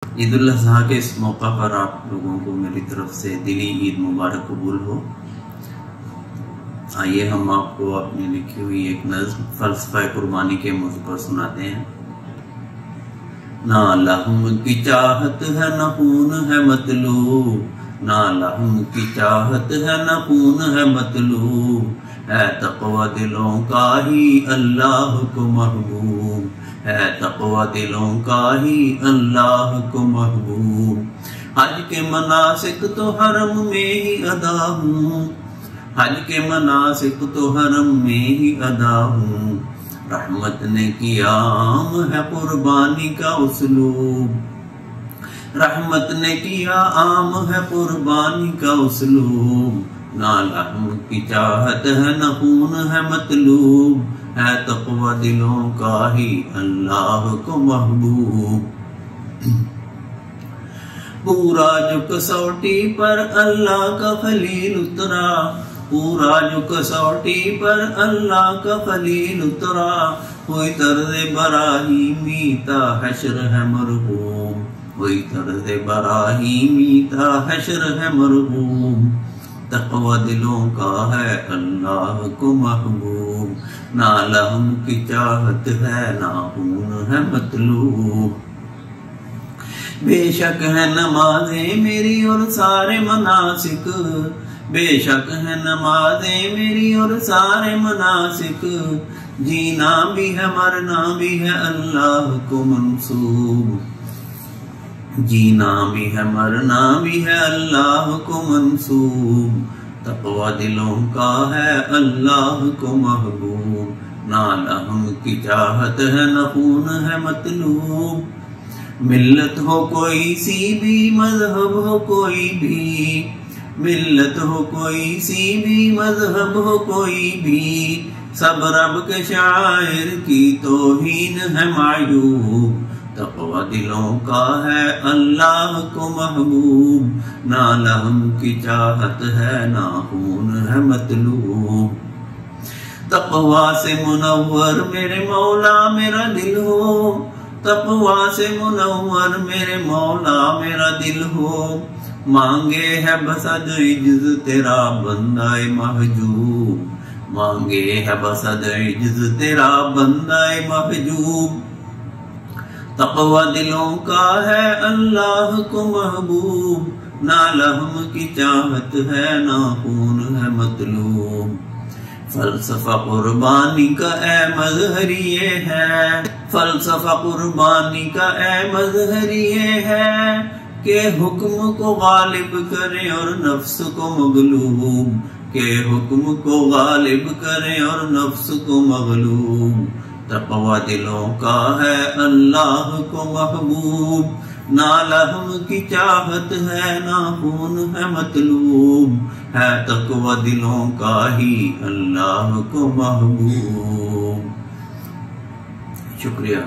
عید الاضحیٰ کے اس موقع پر آپ لوگوں کو میری طرف سے دلی عید مبارک قبول ہو۔ آئیے ہم آپ کو اپنی لکھی ہوئی ایک نظم فلسفہ قربانی کے موضوع پر سناتے ہیں۔ نہ لحم کی چاہت ہے نہ خون ہے مطلوب، نہ لحم کی چاہت ہے نہ خون ہے مطلوب، ہے تقوی دلوں کا ہی اللہ کو محبوب، ہے تقوی دلوں کا ہی اللہ کو محبوب۔ حج کے مناسک تو حرم میں ہی ادا ہوں، حج کے مناسک تو حرم میں ہی ادا ہوں، رحمت نے کیا عام ہے قربانی کا اسلوب، رحمت نے کیا عام ہے قربانی کا اسلوب۔ نہ لحم کی چاہت ہے نہ خون ہے مطلوب، ہے تقوی دلوں کا ہی اللہ کو محبوب۔ پورا جو کسوٹی پر اللہ کا خلیل اترا، پورا جو کسوٹی پر اللہ کا خلیل اترا، کوئی طرز براہیمی تا حشر ہے مرغوب، کوئی طرز براہیمی تا حشر ہے مرغوب۔ تقوی دلوں کا ہے اللہ کو محبوب، نہ لحم کی چاہت ہے نہ خون ہے مطلوب۔ بے شک ہے نمازیں میری اور سارے مناسک، بے شک ہے نمازیں میری اور سارے مناسک، جینا بھی ہے مرنا بھی ہے اللہ کو منسوب، جینا بھی ہے مرنا بھی ہے اللہ کو منسوب۔ تقوی دلوں کا ہے اللہ کو محبوب، نہ لحم کی چاہت ہے نہ خون ہے مطلوب۔ ملت ہو کوئی سی بھی مذہب ہو کوئی بھی، ملت ہو کوئی سی بھی مذہب ہو کوئی بھی، سب رب کے شاعر کی توہین ہے معیوب۔ تقوی دلوں کا ہے اللہ کو محبوب، نہ لحم کی چاہت ہے نہ خون ہے مطلوب۔ تقوی سے منور میرے مولا میرا دل ہو، تقوی سے منور میرے مولا میرا دل ہو، مانگے ہے بس عجز تیرا بندہ محجوب، مانگے ہے بس عجز تیرا بندہ محجوب۔ تقوی دلوں کا ہے اللہ کو محبوب، نہ لحم کی چاہت ہے نہ خون ہے مطلوب۔ فلسفہ قربانی کا اے مظہر یہ ہے، فلسفہ قربانی کا اے مظہر یہ ہے، کہ حکم کو غالب کرے اور نفس کو مغلوب، کہ حکم کو غالب کرے اور نفس کو مغلوب۔ تقوی دلوں کا ہے اللہ کو محبوب، نہ لحم کی چاہت ہے نہ خون ہے مطلوب، ہے تقوی دلوں کا ہی اللہ کو محبوب۔ شکریہ۔